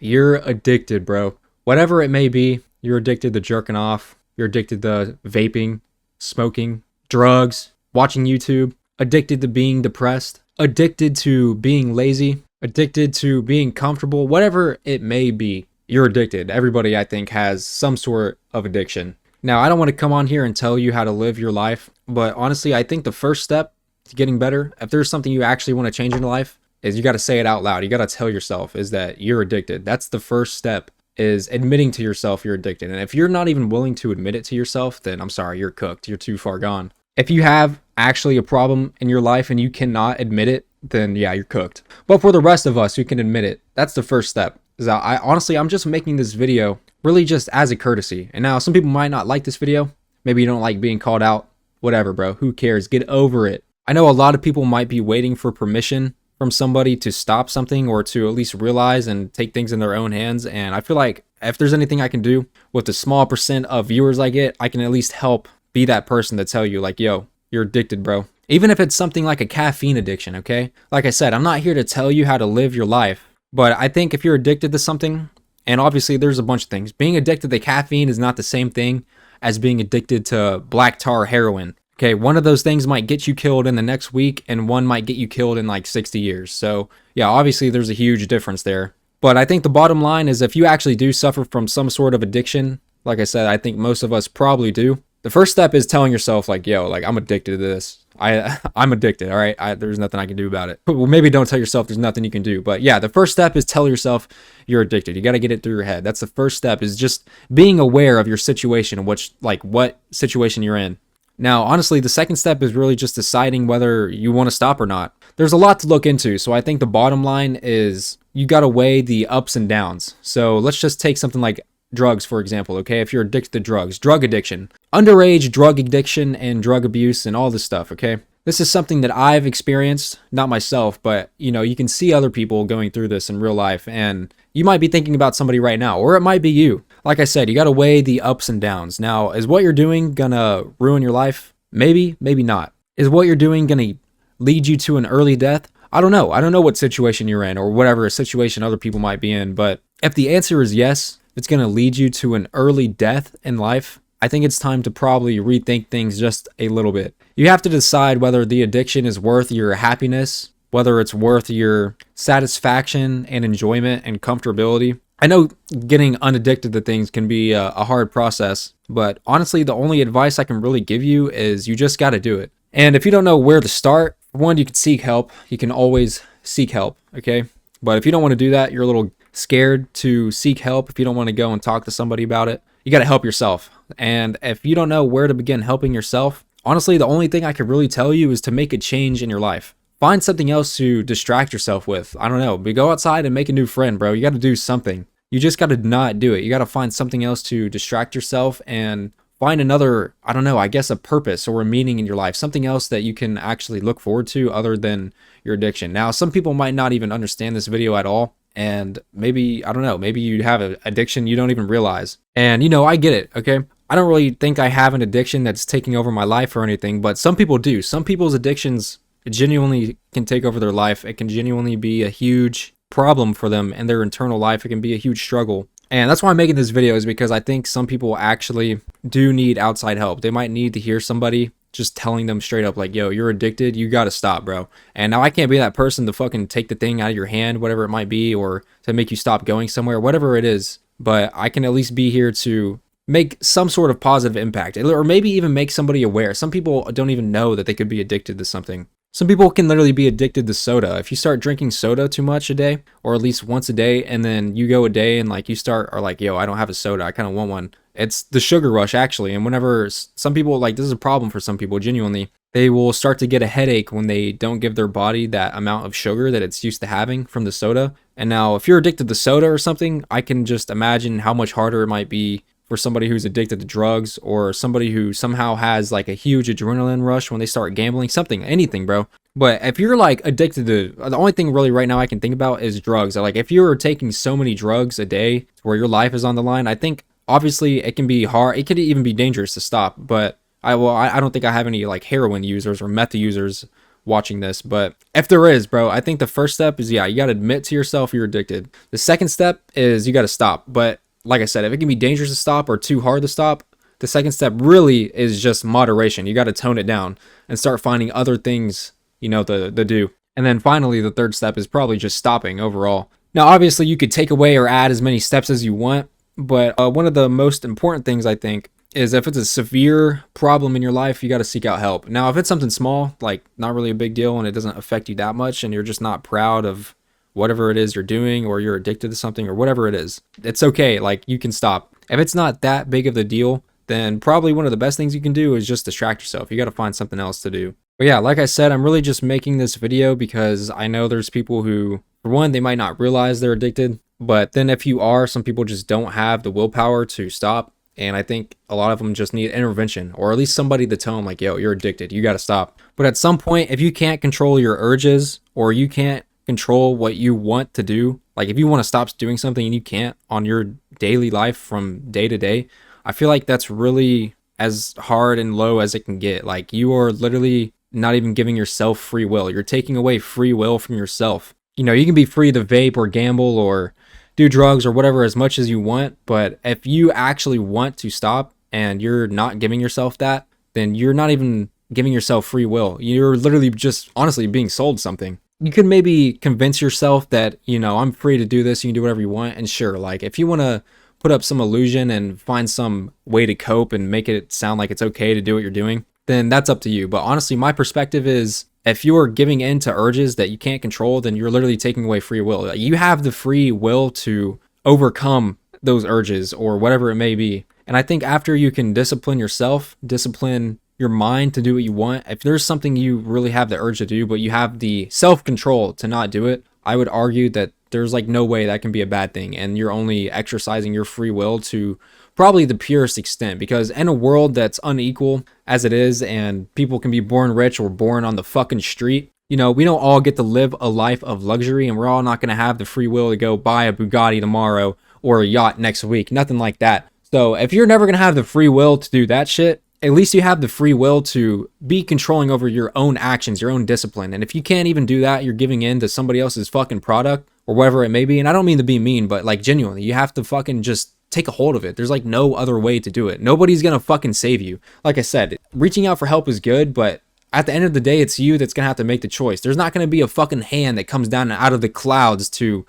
You're addicted, bro. Whatever it may be, you're addicted to jerking off. You're addicted to vaping, smoking, drugs, watching YouTube, addicted to being depressed, addicted to being lazy, addicted to being comfortable, whatever it may be. You're addicted. Everybody, I think, has some sort of addiction. Now, I don't want to come on here and tell you how to live your life, but honestly, I think the first step to getting better, if there's something you actually want to change in life, is you got to say it out loud. You got to tell yourself is that you're addicted. That's the first step, is admitting to yourself you're addicted. And if you're not even willing to admit it to yourself, then I'm sorry, you're cooked. You're too far gone. If you have actually a problem in your life and you cannot admit it, then yeah, you're cooked. But for the rest of us who can admit it, that's the first step. Is I honestly, I'm just making this video really just as a courtesy. And now some people might not like this video. Maybe you don't like being called out. Whatever, bro. Who cares? Get over it. I know a lot of people might be waiting for permission from somebody to stop something or to at least realize and take things in their own hands. And I feel like if there's anything I can do with the small percent of viewers I get, I can at least help be that person to tell you like, yo, you're addicted, bro. Even if it's something like a caffeine addiction, okay? Like I said, I'm not here to tell you how to live your life, but I think if you're addicted to something, and obviously there's a bunch of things, being addicted to caffeine is not the same thing as being addicted to black tar heroin. Okay, one of those things might get you killed in the next week, and one might get you killed in like 60 years. So yeah, obviously there's a huge difference there. But I think the bottom line is if you actually do suffer from some sort of addiction, like I said, I think most of us probably do. The first step is telling yourself like, yo, like I'm addicted to this. I'm addicted, all right? There's nothing I can do about it. Well, maybe don't tell yourself there's nothing you can do. But yeah, the first step is tell yourself you're addicted. You got to get it through your head. That's the first step, is just being aware of your situation, which like what situation you're in. Now, honestly, the second step is really just deciding whether you want to stop or not. There's a lot to look into, so I think the bottom line is you got to weigh the ups and downs. So let's just take something like drugs, for example, okay? If you're addicted to drugs, drug addiction, underage drug addiction and drug abuse and all this stuff, okay? This is something that I've experienced, not myself, but you know, you can see other people going through this in real life, and you might be thinking about somebody right now, or it might be you. Like I said, you got to weigh the ups and downs. Now, is what you're doing gonna ruin your life? Maybe, maybe not. Is what you're doing gonna lead you to an early death? I don't know. I don't know what situation you're in or whatever situation other people might be in, but if the answer is yes, it's gonna lead you to an early death in life, I think it's time to probably rethink things just a little bit. You have to decide whether the addiction is worth your happiness, whether it's worth your satisfaction and enjoyment and comfortability. I know getting unaddicted to things can be a hard process, but honestly, the only advice I can really give you is you just got to do it. And if you don't know where to start, one, you can seek help. You can always seek help, okay? But if you don't want to do that, you're a little scared to seek help, if you don't want to go and talk to somebody about it, you got to help yourself. And if you don't know where to begin helping yourself, honestly, the only thing I could really tell you is to make a change in your life. Find something else to distract yourself with. I don't know, but go outside and make a new friend, bro. You got to do something. You just got to not do it. You got to find something else to distract yourself and find another, I don't know, I guess a purpose or a meaning in your life, something else that you can actually look forward to other than your addiction. Now, some people might not even understand this video at all. And maybe, I don't know, maybe you have an addiction you don't even realize. And, you know, I get it, okay? I don't really think I have an addiction that's taking over my life or anything, but some people do. Some people's addictions genuinely can take over their life. It can genuinely be a huge problem for them in their internal life. It can be a huge struggle. And that's why I'm making this video, is because I think some people actually do need outside help. They might need to hear somebody just telling them straight up like, yo, you're addicted, you gotta stop, bro. And now I can't be that person to fucking take the thing out of your hand, whatever it might be, or to make you stop going somewhere, whatever it is. But I can at least be here to make some sort of positive impact, or maybe even make somebody aware. Some people don't even know that they could be addicted to something. Some people can literally be addicted to soda. If you start drinking soda too much a day, or at least once a day, and then you go a day and like you start are like, yo, I don't have a soda, I kind of want one. It's the sugar rush, actually. And whenever some people, like, this is a problem for some people, genuinely, they will start to get a headache when they don't give their body that amount of sugar that it's used to having from the soda. And now if you're addicted to soda or something, I can just imagine how much harder it might be for somebody who's addicted to drugs, or somebody who somehow has like a huge adrenaline rush when they start gambling, something, anything, bro. But if you're like addicted to, the only thing really right now I can think about is drugs. Like if you're taking so many drugs a day where your life is on the line, I think obviously it can be hard. It could even be dangerous to stop. But I don't think I have any like heroin users or meth users watching this, but if there is, bro, I think the first step is, yeah, you got to admit to yourself you're addicted. The second step is you got to stop. But like I said, if it can be dangerous to stop or too hard to stop, the second step really is just moderation. You got to tone it down and start finding other things, to do. And then finally, the third step is probably just stopping overall. Now, obviously, you could take away or add as many steps as you want, but one of the most important things, I think, is if it's a severe problem in your life, you got to seek out help. Now, if it's something small, like not really a big deal and it doesn't affect you that much and you're just not proud of whatever it is you're doing or you're addicted to something or whatever it is, it's okay. Like, you can stop. If it's not that big of a deal, then probably one of the best things you can do is just distract yourself. You got to find something else to do. But yeah, like I said, I'm really just making this video because I know there's people who, for one, they might not realize they're addicted. But then if you are, some people just don't have the willpower to stop. And I think a lot of them just need intervention, or at least somebody to tell them like, yo, you're addicted. You got to stop. But at some point, if you can't control your urges or you can't control what you want to do, like if you want to stop doing something and you can't on your daily life from day to day, I feel like that's really as hard and low as it can get. Like, you are literally not even giving yourself free will. You're taking away free will from yourself. You can be free to vape or gamble or do drugs or whatever as much as you want, but if you actually want to stop and you're not giving yourself that, then you're not even giving yourself free will. You're literally just honestly being sold something. You could maybe convince yourself that, I'm free to do this, you can do whatever you want, and sure, like if you want to put up some illusion and find some way to cope and make it sound like it's okay to do what you're doing, then that's up to you. But honestly, my perspective is, if you're giving in to urges that you can't control, then you're literally taking away free will. You have the free will to overcome those urges or whatever it may be. And I think after you can discipline yourself, discipline your mind to do what you want, if there's something you really have the urge to do, but you have the self-control to not do it, I would argue that there's like no way that can be a bad thing. And you're only exercising your free will to probably the purest extent, because in a world that's unequal as it is, and people can be born rich or born on the fucking street, we don't all get to live a life of luxury, and we're all not going to have the free will to go buy a Bugatti tomorrow or a yacht next week. Nothing like that. So if you're never going to have the free will to do that shit, at least you have the free will to be controlling over your own actions, your own discipline. And if you can't even do that, you're giving in to somebody else's fucking product or whatever it may be. And I don't mean to be mean, but like genuinely, you have to fucking just take a hold of it. There's like no other way to do it. Nobody's gonna fucking save you. Like I said, reaching out for help is good, but at the end of the day, it's you that's gonna have to make the choice. There's not gonna be a fucking hand that comes down out of the clouds to,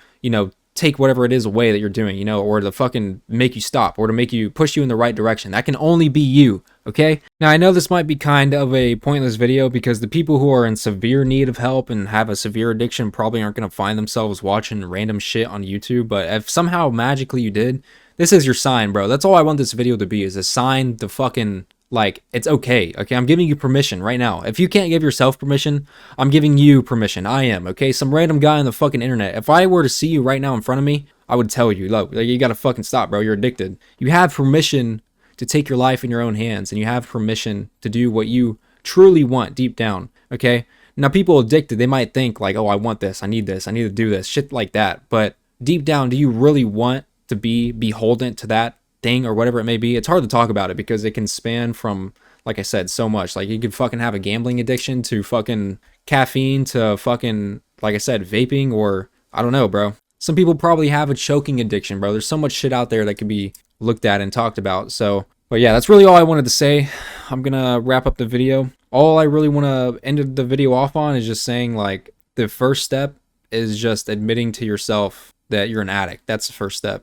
take whatever it is away that you're doing, or to fucking make you stop or to make you push you in the right direction. That can only be you, okay? Now, I know this might be kind of a pointless video because the people who are in severe need of help and have a severe addiction probably aren't going to find themselves watching random shit on YouTube, but if somehow magically you did, this is your sign, bro. That's all I want this video to be, is a sign to fucking, like, it's okay, I'm giving you permission right now. If you can't give yourself permission, I'm giving you permission. I am, okay? Some random guy on the fucking internet. If I were to see you right now in front of me, I would tell you, look, you gotta fucking stop, bro. You're addicted. You have permission to take your life in your own hands, and you have permission to do what you truly want deep down, okay? Now, people addicted, they might think like, oh, I want this, I need to do this, shit like that. But deep down, do you really want to be beholden to that thing or whatever it may be? It's hard to talk about it because it can span from, like I said, so much. Like, you could fucking have a gambling addiction to fucking caffeine to fucking, like I said, vaping, or I don't know, bro. Some people probably have a choking addiction, bro. There's so much shit out there that could be looked at and talked about. So, but yeah, that's really all I wanted to say. I'm gonna wrap up the video. All I really want to end the video off on is just saying, like, the first step is just admitting to yourself that you're an addict. That's the first step.